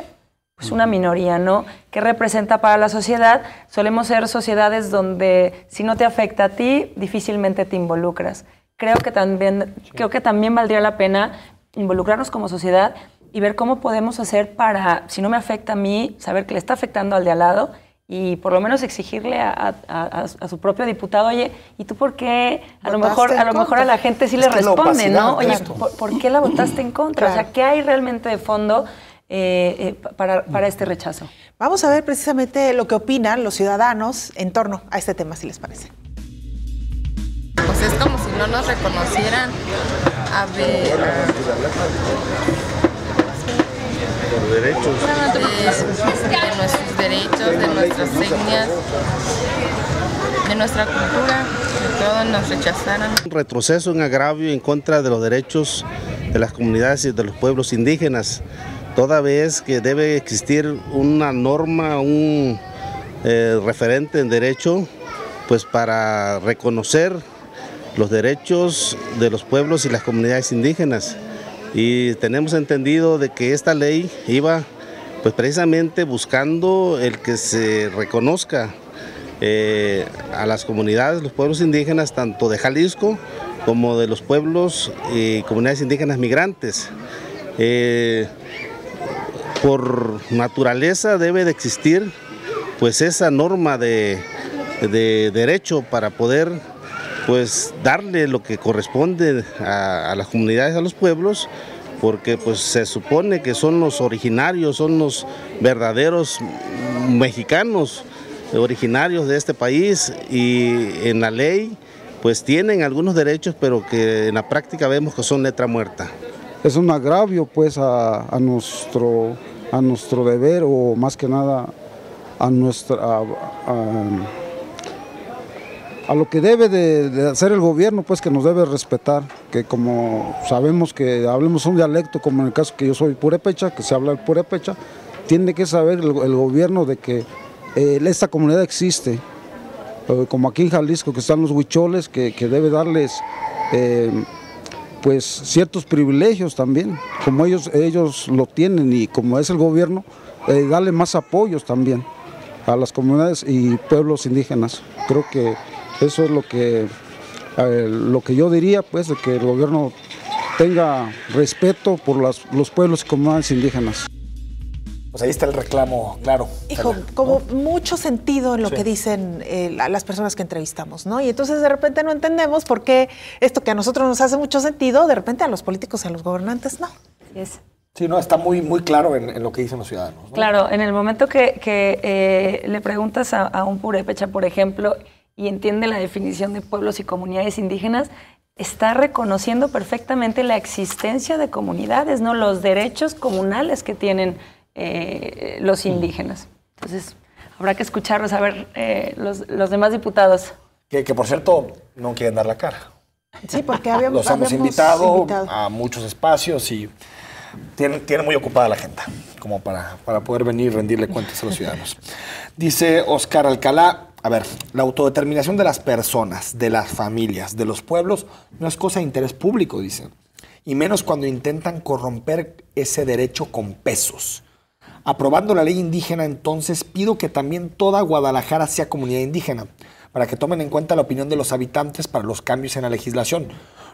Pues una minoría, ¿no? ¿Qué representa para la sociedad? Solemos ser sociedades donde si no te afecta a ti, difícilmente te involucras. Creo que también valdría la pena involucrarnos como sociedad y ver cómo podemos hacer para, si no me afecta a mí, saber que le está afectando al de al lado y por lo menos exigirle a su propio diputado, oye, ¿y tú por qué? A lo mejor a la gente sí le responde, ¿no? Oye, ¿por qué la votaste en contra? Claro. O sea, ¿qué hay realmente de fondo para este rechazo?
Vamos a ver precisamente lo que opinan los ciudadanos en torno a este tema, si les parece.
Pues es como si no nos reconocieran, a ver, de nuestros derechos, de nuestras etnias, de nuestra cultura, que todos nos rechazaran.
Un retroceso, un agravio en contra de los derechos de las comunidades y de los pueblos indígenas, toda vez que debe existir una norma, un referente en derecho, pues para reconocer los derechos de los pueblos y las comunidades indígenas. Y tenemos entendido de que esta ley iba pues precisamente buscando el que se reconozca a las comunidades, los pueblos indígenas, tanto de Jalisco como de los pueblos y comunidades indígenas migrantes. Por naturaleza debe de existir pues esa norma de derecho para poder pues darle lo que corresponde a las comunidades, a los pueblos, porque pues se supone que son los originarios, son los verdaderos mexicanos originarios de este país, y en la ley pues tienen algunos derechos, pero que en la práctica vemos que son letra muerta.
Es un agravio pues a nuestro deber, o más que nada a lo que debe de hacer el gobierno, pues que nos debe respetar, que como sabemos que hablemos un dialecto, como en el caso que yo soy purépecha, que se habla el purépecha, tiene que saber el gobierno de que esta comunidad existe, como aquí en Jalisco que están los huicholes, que debe darles pues ciertos privilegios también, como ellos lo tienen, y como es el gobierno, darle más apoyos también a las comunidades y pueblos indígenas. Creo que eso es lo que yo diría, pues, de que el gobierno tenga respeto por los pueblos y comunidades indígenas.
Pues ahí está el reclamo, claro.
Hijo, como mucho sentido en lo que dicen las personas que entrevistamos, ¿no? Y entonces de repente no entendemos por qué esto que a nosotros nos hace mucho sentido, de repente a los políticos y a los gobernantes no.
Sí, no, está muy claro en lo que dicen los ciudadanos, ¿no?
Claro, en el momento que le preguntas a un purépecha, por ejemplo, y entiende la definición de pueblos y comunidades indígenas, está reconociendo perfectamente la existencia de comunidades, ¿no? Los derechos comunales que tienen los indígenas. Entonces, habrá que escucharlos, a ver los demás diputados.
Que por cierto, no quieren dar la cara.
Sí, porque
los hemos invitado a muchos espacios y tiene muy ocupada la agenda, como para poder venir y rendirle cuentas a los ciudadanos. Dice Oscar Alcalá, a ver, la autodeterminación de las personas, de las familias, de los pueblos, no es cosa de interés público, dice. Y menos cuando intentan corromper ese derecho con pesos. Aprobando la ley indígena, entonces, pido que también toda Guadalajara sea comunidad indígena, para que tomen en cuenta la opinión de los habitantes para los cambios en la legislación.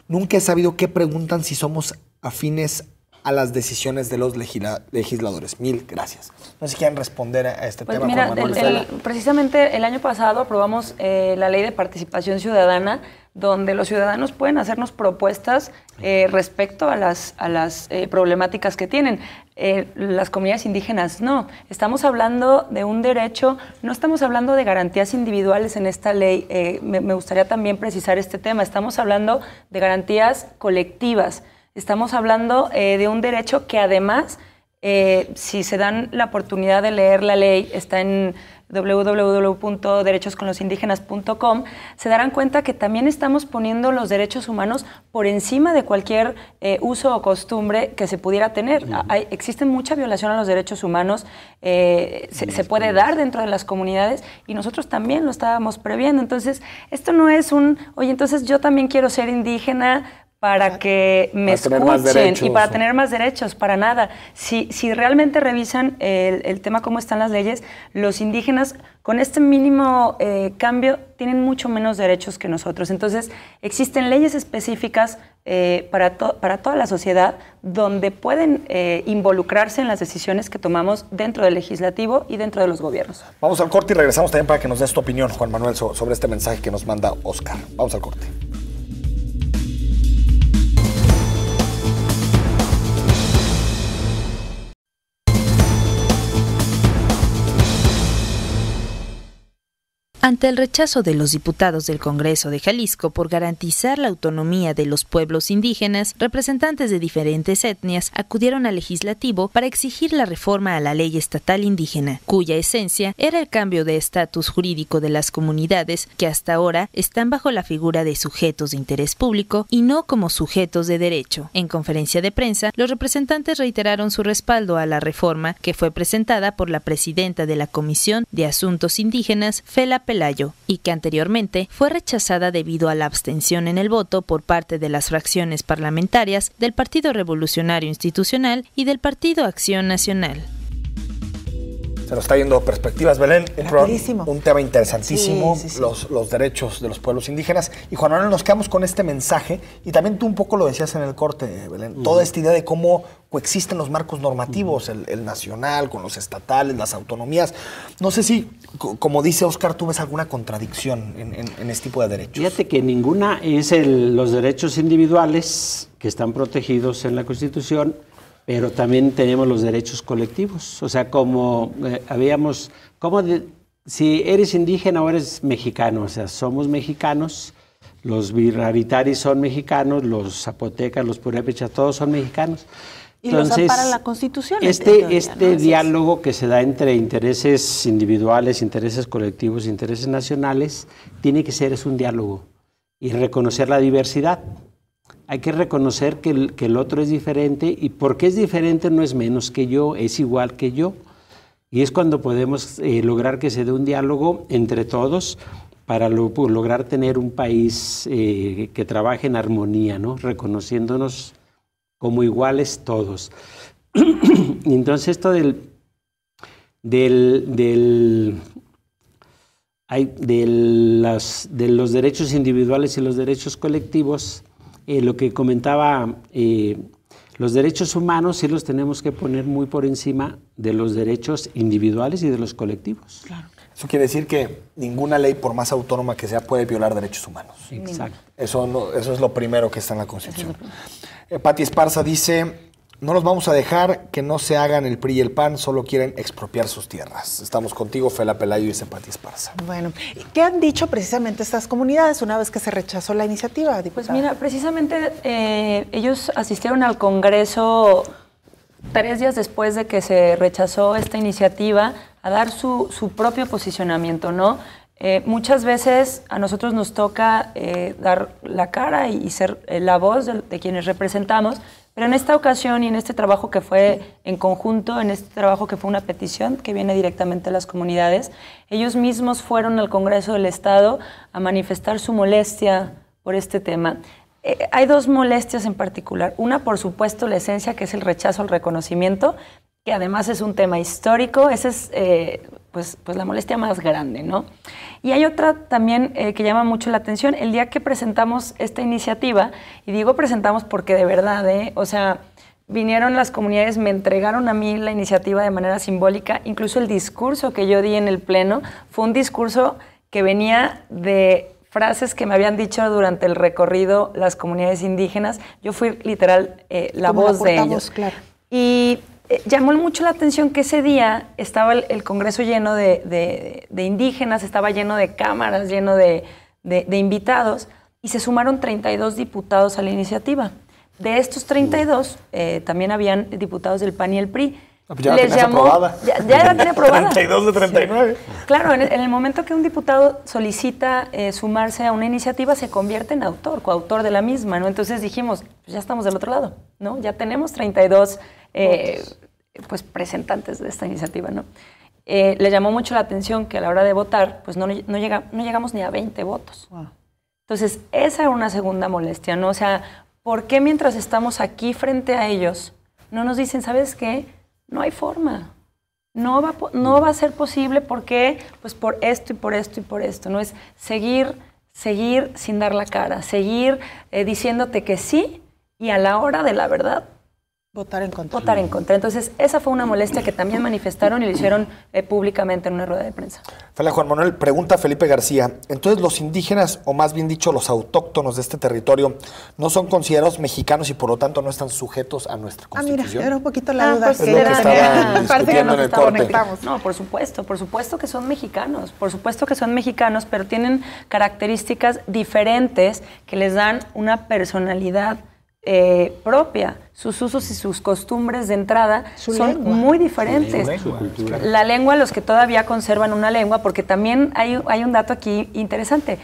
Nunca he sabido qué preguntan si somos afines a las decisiones de los legisladores. Mil gracias. No sé si quieren responder a este tema.
Mira, precisamente el año pasado aprobamos la ley de participación ciudadana, donde los ciudadanos pueden hacernos propuestas respecto a las problemáticas que tienen. Las comunidades indígenas no. Estamos hablando de un derecho, no estamos hablando de garantías individuales en esta ley. Me gustaría también precisar este tema. Estamos hablando de garantías colectivas. Estamos hablando de un derecho que además, si se dan la oportunidad de leer la ley, está en www.derechosconlosindígenas.com, se darán cuenta que también estamos poniendo los derechos humanos por encima de cualquier uso o costumbre que se pudiera tener. Existe mucha violación a los derechos humanos, se puede dar dentro de las comunidades y nosotros también lo estábamos previendo. Entonces, esto no es oye, entonces yo también quiero ser indígena para que me escuchen y para tener más derechos, para nada. Si realmente revisan el tema, cómo están las leyes, los indígenas con este mínimo cambio tienen mucho menos derechos que nosotros. Entonces, existen leyes específicas para toda la sociedad donde pueden involucrarse en las decisiones que tomamos dentro del legislativo y dentro de los gobiernos.
Vamos al corte y regresamos también para que nos des tu opinión, Juan Manuel, sobre este mensaje que nos manda Oscar. Vamos al corte.
Ante el rechazo de los diputados del Congreso de Jalisco por garantizar la autonomía de los pueblos indígenas, representantes de diferentes etnias acudieron al legislativo para exigir la reforma a la ley estatal indígena, cuya esencia era el cambio de estatus jurídico de las comunidades que hasta ahora están bajo la figura de sujetos de interés público y no como sujetos de derecho. En conferencia de prensa, los representantes reiteraron su respaldo a la reforma que fue presentada por la presidenta de la Comisión de Asuntos Indígenas, Fela Pelayo, y que anteriormente fue rechazada debido a la abstención en el voto por parte de las fracciones parlamentarias del Partido Revolucionario Institucional y del Partido Acción Nacional.
Se nos está yendo perspectivas, Belén. Un tema interesantísimo,
sí.
Los derechos de los pueblos indígenas. Y Juan Manuel, nos quedamos con este mensaje, y también tú un poco lo decías en el corte, Belén, toda esta idea de cómo coexisten los marcos normativos, el nacional con los estatales, las autonomías. No sé si, como dice Óscar, tú ves alguna contradicción en este tipo de derechos.
Fíjate que ninguna es los derechos individuales que están protegidos en la Constitución, pero también tenemos los derechos colectivos. O sea, como si eres indígena o eres mexicano, o sea, somos mexicanos, los biraritaris son mexicanos, los zapotecas, los purépechas, todos son mexicanos.
Y entonces, los ampara la Constitución.
Este diálogo que se da entre intereses individuales, intereses colectivos, intereses nacionales, tiene que ser un diálogo y reconocer la diversidad. Hay que reconocer que el otro es diferente, y porque es diferente no es menos que yo, es igual que yo. Y es cuando podemos lograr que se dé un diálogo entre todos para lograr tener un país que trabaje en armonía, ¿no? Reconociéndonos como iguales todos. Y entonces esto de los derechos individuales y los derechos colectivos, lo que comentaba, los derechos humanos sí los tenemos que poner muy por encima de los derechos individuales y de los colectivos.
Claro. Eso quiere decir que ninguna ley, por más autónoma que sea, puede violar derechos humanos.
Exacto.
Eso es lo primero que está en la Constitución. Pati Esparza dice: no los vamos a dejar que no se hagan el PRI y el PAN, solo quieren expropiar sus tierras. Estamos contigo, Fela Pelayo, dice Pati Esparza.
Bueno, ¿qué han dicho precisamente estas comunidades una vez que se rechazó la iniciativa, diputada?
Pues mira, precisamente ellos asistieron al Congreso 3 días después de que se rechazó esta iniciativa a dar su propio posicionamiento, ¿no? Muchas veces a nosotros nos toca dar la cara y ser la voz de quienes representamos, pero en esta ocasión y en este trabajo que fue en conjunto, en este trabajo que fue una petición que viene directamente a las comunidades, ellos mismos fueron al Congreso del Estado a manifestar su molestia por este tema. Hay 2 molestias en particular. Una, por supuesto, la esencia, que es el rechazo al reconocimiento, que además es un tema histórico. Esa es pues la molestia más grande, ¿no? Y hay otra también que llama mucho la atención. El día que presentamos esta iniciativa, y digo presentamos porque de verdad, o sea, vinieron las comunidades, me entregaron a mí la iniciativa de manera simbólica. Incluso el discurso que yo di en el Pleno fue un discurso que venía de frases que me habían dicho durante el recorrido las comunidades indígenas. Yo fui literal la voz de ellos. Claro. Y llamó mucho la atención que ese día estaba el Congreso lleno de indígenas, estaba lleno de cámaras, lleno de invitados, y se sumaron 32 diputados a la iniciativa. De estos 32, también habían diputados del PAN y el PRI.
Ya les llamó,
ya la tenía aprobada.
32 de 39.
Sí. Claro, en el momento que un diputado solicita sumarse a una iniciativa, se convierte en coautor de la misma, ¿no? Entonces dijimos, pues ya estamos del otro lado, ¿no? Ya tenemos 32 pues presentantes de esta iniciativa, ¿no? Le llamó mucho la atención que a la hora de votar, pues no llegamos ni a 20 votos. Wow. Entonces, esa era una segunda molestia, ¿no? O sea, ¿por qué mientras estamos aquí frente a ellos no nos dicen, ¿sabes qué? No hay forma, no va a ser posible, porque pues por esto y por esto y por esto, ¿no? Es seguir sin dar la cara, seguir diciéndote que sí, y a la hora de la verdad
Votar en contra.
Votar en contra. Entonces, esa fue una molestia que también manifestaron y lo hicieron públicamente en una rueda de prensa.
Fala Juan Manuel, pregunta Felipe García. Entonces, los indígenas, o más bien dicho, los autóctonos de este territorio, ¿no son considerados mexicanos y por lo tanto no están sujetos a nuestra Constitución?
Mira, era un poquito la duda.
Pues
es lo que estaban discutiendo en el corte.
No, por supuesto que son mexicanos, pero tienen características diferentes que les dan una personalidad propia. Sus usos y sus costumbres de entrada son muy diferentes. La lengua, los que todavía conservan una lengua, porque también hay un dato aquí interesante.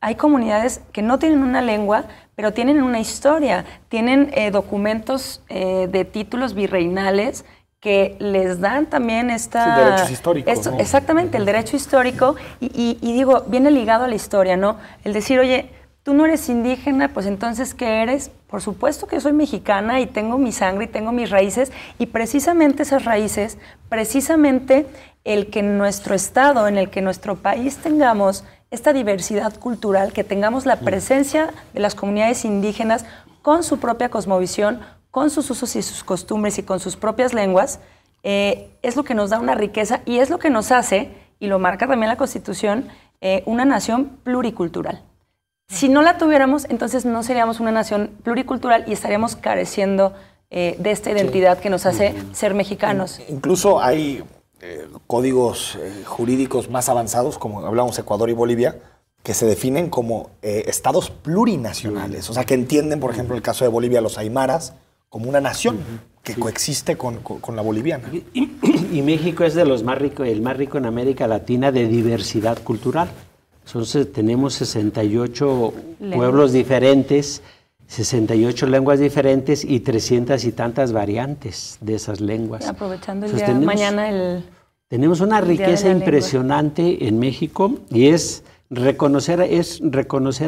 Hay comunidades que no tienen una lengua, pero tienen una historia, tienen documentos de títulos virreinales que les dan también
derechos históricos, ¿no?
Exactamente, el derecho histórico, y digo, viene ligado a la historia, ¿no? El decir, oye, tú no eres indígena, pues entonces, ¿qué eres? Por supuesto que yo soy mexicana y tengo mi sangre y tengo mis raíces, y precisamente esas raíces, precisamente el que en nuestro estado, en el que nuestro país tengamos esta diversidad cultural, que tengamos la presencia de las comunidades indígenas con su propia cosmovisión, con sus usos y sus costumbres y con sus propias lenguas, es lo que nos da una riqueza y es lo que nos hace, y lo marca también la Constitución, una nación pluricultural. Si no la tuviéramos, entonces no seríamos una nación pluricultural y estaríamos careciendo de esta identidad que nos hace ser mexicanos.
Incluso hay códigos jurídicos más avanzados, como hablamos Ecuador y Bolivia, que se definen como estados plurinacionales. O sea, que entienden, por ejemplo, el caso de Bolivia, los aymaras, como una nación que coexiste con la boliviana.
Y México es de los más ricos, el más rico en América Latina de diversidad cultural. Entonces tenemos 68 pueblos diferentes, 68 lenguas diferentes y 300 y tantas variantes de esas lenguas.
Aprovechando el día de mañana
tenemos una riqueza impresionante en México, y es reconocer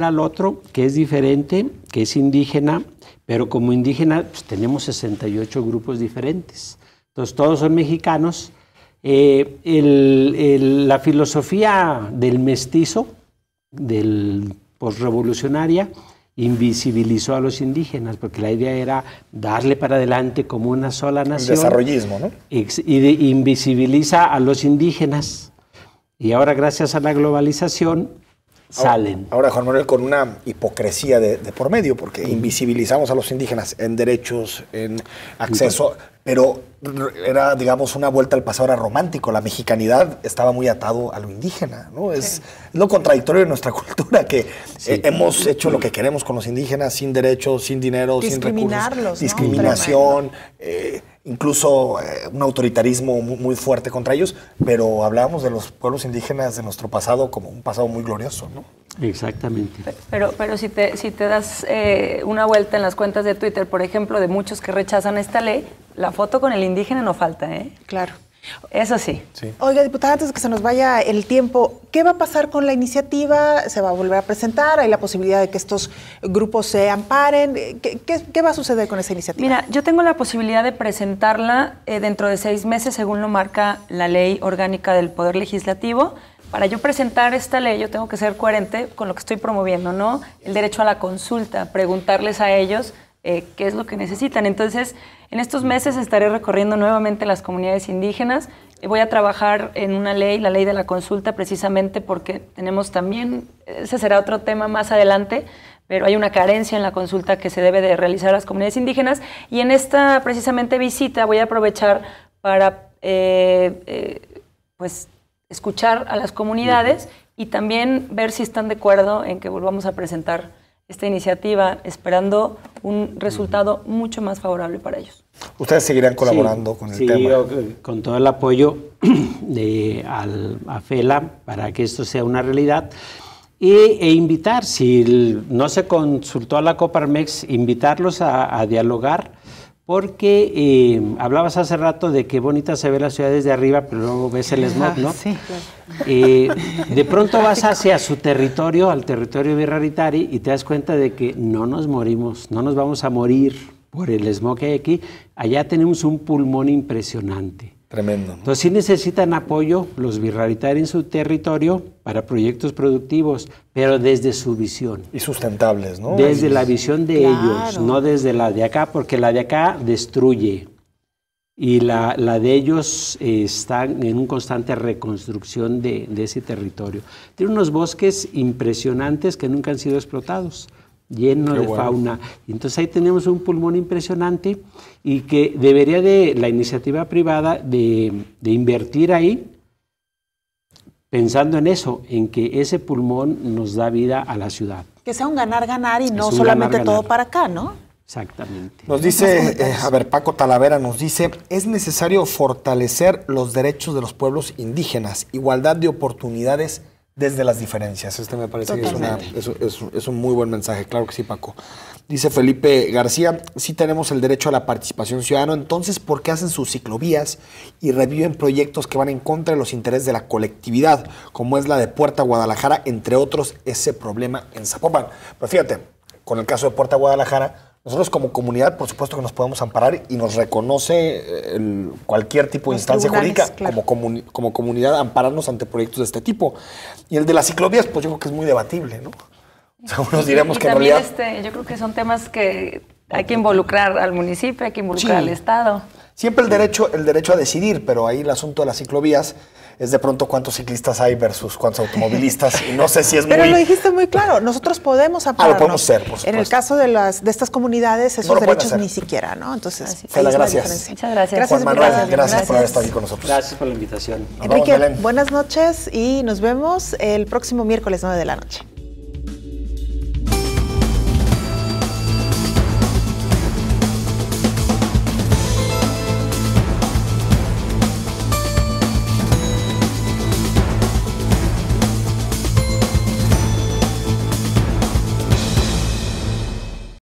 al otro que es diferente, que es indígena, pero como indígena pues, tenemos 68 grupos diferentes. Entonces todos son mexicanos. La filosofía del mestizo, del posrevolucionaria, invisibilizó a los indígenas, porque la idea era darle para adelante como una sola nación.
El desarrollismo, ¿no?
Invisibiliza a los indígenas, y ahora gracias a la globalización salen.
Ahora, Juan Manuel, con una hipocresía de por medio, porque invisibilizamos a los indígenas en derechos, en acceso, pero era, digamos, una vuelta al pasado, era romántico. La mexicanidad estaba muy atado a lo indígena, ¿no? Es lo contradictorio de nuestra cultura, que hemos hecho lo que queremos con los indígenas, sin derechos, sin dinero, sin recursos. Discriminación, incluso un autoritarismo muy fuerte contra ellos, pero hablábamos de los pueblos indígenas de nuestro pasado como un pasado muy glorioso, ¿no?
Exactamente.
Pero si te das una vuelta en las cuentas de Twitter, por ejemplo, de muchos que rechazan esta ley, la foto con el indígena no falta, ¿eh?
Claro.
Eso sí.
Oiga, diputada, antes de que se nos vaya el tiempo, ¿qué va a pasar con la iniciativa? ¿Se va a volver a presentar? ¿Hay la posibilidad de que estos grupos se amparen? ¿Qué va a suceder con esa iniciativa?
Mira, yo tengo la posibilidad de presentarla dentro de 6 meses, según lo marca la Ley Orgánica del Poder Legislativo. Para yo presentar esta ley, yo tengo que ser coherente con lo que estoy promoviendo, ¿no? El derecho a la consulta, preguntarles a ellos qué es lo que necesitan. Entonces, en estos meses estaré recorriendo nuevamente las comunidades indígenas. Voy a trabajar en una ley, la ley de la consulta, precisamente porque tenemos también, ese será otro tema más adelante, pero hay una carencia en la consulta que se debe de realizar a las comunidades indígenas. Y en esta, precisamente, visita voy a aprovechar para, pues, escuchar a las comunidades y también ver si están de acuerdo en que volvamos a presentar esta iniciativa, esperando un resultado mucho más favorable para ellos.
¿Ustedes seguirán colaborando con el tema?
Sí, yo, con todo el apoyo a FELA para que esto sea una realidad. E invitar, si no se consultó a la Coparmex, invitarlos a dialogar, porque hablabas hace rato de qué bonita se ve la ciudad desde arriba, pero luego ves el smog, ¿no?
Sí.
De pronto vas hacia su territorio, al territorio Birraritari, y te das cuenta de que no nos morimos, no nos vamos a morir por el smog que hay aquí. Allá tenemos un pulmón impresionante.
Tremendo, ¿no?
Entonces sí necesitan apoyo los birraritari en su territorio para proyectos productivos, pero desde su visión.
Y sustentables, ¿no?
Desde la visión de ellos, no desde la de acá, porque la de acá destruye. Y la de ellos está en una constante reconstrucción de ese territorio. Tiene unos bosques impresionantes que nunca han sido explotados, lleno de fauna. Entonces ahí tenemos un pulmón impresionante y que debería de la iniciativa privada de invertir ahí, pensando en eso, en que ese pulmón nos da vida a la ciudad.
Que sea un ganar-ganar y no solamente ganar, todo para acá, ¿no?
Exactamente.
Nos dice, Paco Talavera nos dice, es necesario fortalecer los derechos de los pueblos indígenas, igualdad de oportunidades desde las diferencias. Este me parece que es un muy buen mensaje, claro que sí, Paco. Dice Felipe García, sí tenemos el derecho a la participación ciudadana, entonces ¿por qué hacen sus ciclovías y reviven proyectos que van en contra de los intereses de la colectividad, como es la de Puerta Guadalajara, entre otros, ese problema en Zapopan? Pero fíjate, con el caso de Puerta Guadalajara, nosotros como comunidad, por supuesto que nos podemos amparar y nos reconoce cualquier tipo de instancia jurídica, claro, como comunidad, ampararnos ante proyectos de este tipo. Y el de las ciclovías, pues yo creo que es muy debatible, ¿no? O sea, unos diremos que en realidad...
yo creo que son temas que hay que involucrar al municipio, hay que involucrar al Estado.
Siempre el derecho a decidir, pero ahí el asunto de las ciclovías es de pronto cuántos ciclistas hay versus cuántos automovilistas, y no sé si es
Pero lo dijiste muy claro, nosotros podemos ampararnos.
Lo podemos ser, por supuesto.
En el caso de estas comunidades, esos derechos ni siquiera, ¿no? Entonces,
gracias.
Muchas gracias.
Juan Manuel, gracias por haber estado aquí con nosotros.
Gracias por la invitación.
Enrique, buenas noches y nos vemos el próximo miércoles 9 de la noche.